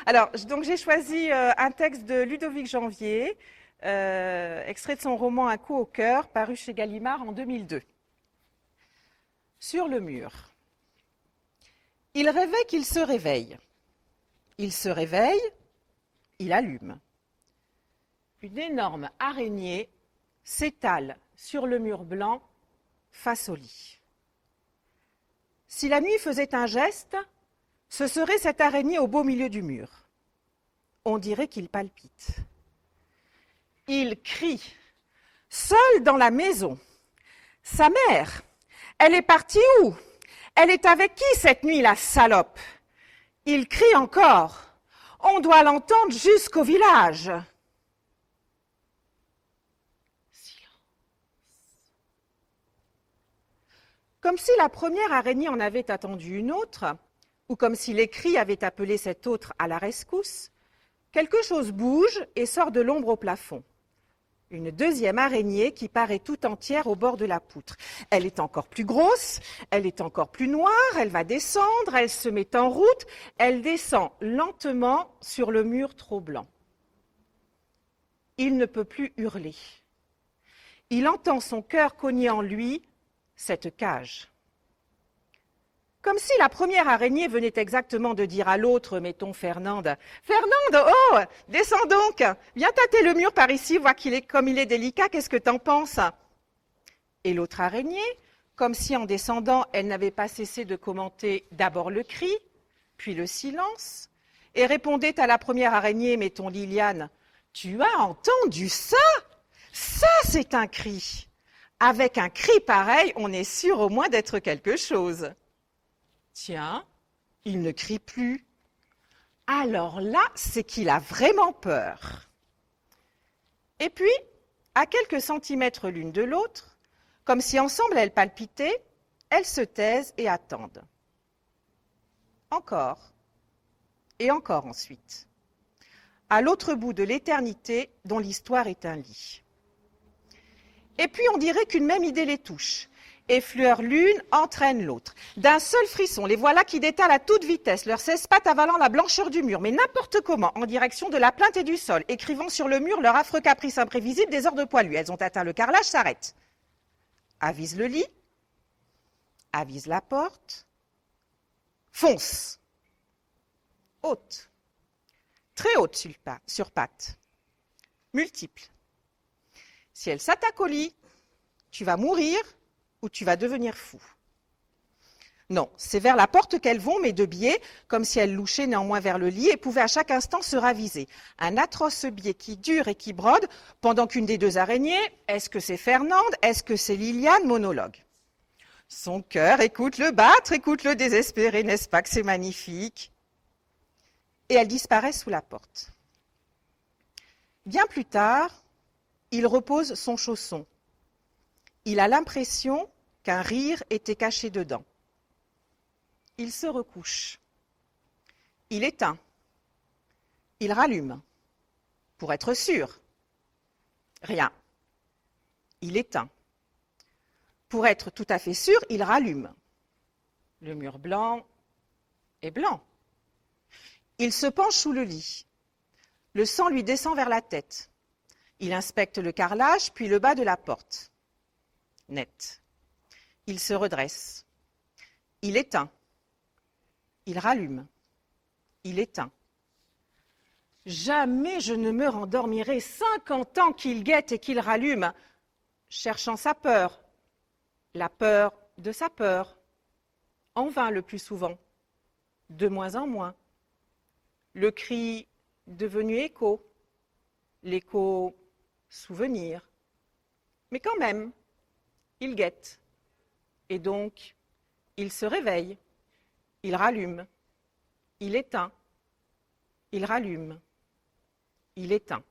Alors, donc j'ai choisi un texte de Ludovic Janvier, extrait de son roman Un coup au cœur, paru chez Gallimard en 2002. Sur le mur. Il rêvait qu'il se réveille. Il se réveille, il allume. Une énorme araignée s'étale sur le mur blanc face au lit. Si la nuit faisait un geste, ce serait cette araignée au beau milieu du mur. On dirait qu'il palpite. Il crie, seul dans la maison. Sa mère, elle est partie où? Elle est avec qui cette nuit, la salope? Il crie encore. On doit l'entendre jusqu'au village. Silence. Comme si la première araignée en avait attendu une autre, ou comme si les cris avaient appelé cette autre à la rescousse, quelque chose bouge et sort de l'ombre au plafond. Une deuxième araignée qui paraît tout entière au bord de la poutre. Elle est encore plus grosse, elle est encore plus noire, elle va descendre, elle se met en route, elle descend lentement sur le mur trop blanc. Il ne peut plus hurler. Il entend son cœur cogner en lui cette cage. Comme si la première araignée venait exactement de dire à l'autre, mettons Fernande, « Fernande, oh, descends donc, viens tâter le mur par ici, vois comme il est délicat, qu'est-ce que t'en penses ?» Et l'autre araignée, comme si en descendant, elle n'avait pas cessé de commenter d'abord le cri, puis le silence, et répondait à la première araignée, mettons Liliane, « Tu as entendu ça? Ça, c'est un cri. Avec un cri pareil, on est sûr au moins d'être quelque chose. » Tiens, il ne crie plus. Alors là, c'est qu'il a vraiment peur. Et puis, à quelques centimètres l'une de l'autre, comme si ensemble elles palpitaient, elles se taisent et attendent. Encore, et encore ensuite. À l'autre bout de l'éternité dont l'histoire est un lit. Et puis on dirait qu'une même idée les touche. Effleure l'une, entraîne l'autre. D'un seul frisson, les voilà qui détalent à toute vitesse, leurs 16 pattes avalant la blancheur du mur, mais n'importe comment, en direction de la plainte et du sol, écrivant sur le mur leur affreux caprice imprévisible des ordres poilus. Elles ont atteint le carrelage, s'arrêtent. Avise le lit, avise la porte, fonce. Haute, très haute sur pattes, multiple. Si elles s'attaquent au lit, tu vas mourir ou tu vas devenir fou. Non, c'est vers la porte qu'elles vont, mais de biais, comme si elles louchaient néanmoins vers le lit et pouvaient à chaque instant se raviser. Un atroce biais qui dure et qui brode, pendant qu'une des deux araignées, est-ce que c'est Fernande, est-ce que c'est Liliane, monologue. Son cœur écoute-le battre, écoute-le désespérer, n'est-ce pas que c'est magnifique? Et elle disparaît sous la porte. Bien plus tard, il repose son chausson. Il a l'impression qu'un rire était caché dedans. Il se recouche. Il éteint. Il rallume. Pour être sûr. Rien. Il éteint. Pour être tout à fait sûr, il rallume. Le mur blanc est blanc. Il se penche sous le lit. Le sang lui descend vers la tête. Il inspecte le carrelage, puis le bas de la porte. Net. Il se redresse. Il éteint. Il rallume. Il éteint. Jamais je ne me rendormirai 50 ans qu'il guette et qu'il rallume, cherchant sa peur, la peur de sa peur, en vain le plus souvent, de moins en moins. Le cri devenu écho, l'écho souvenir, mais quand même, il guette, et donc il se réveille, il rallume, il éteint, il rallume, il éteint.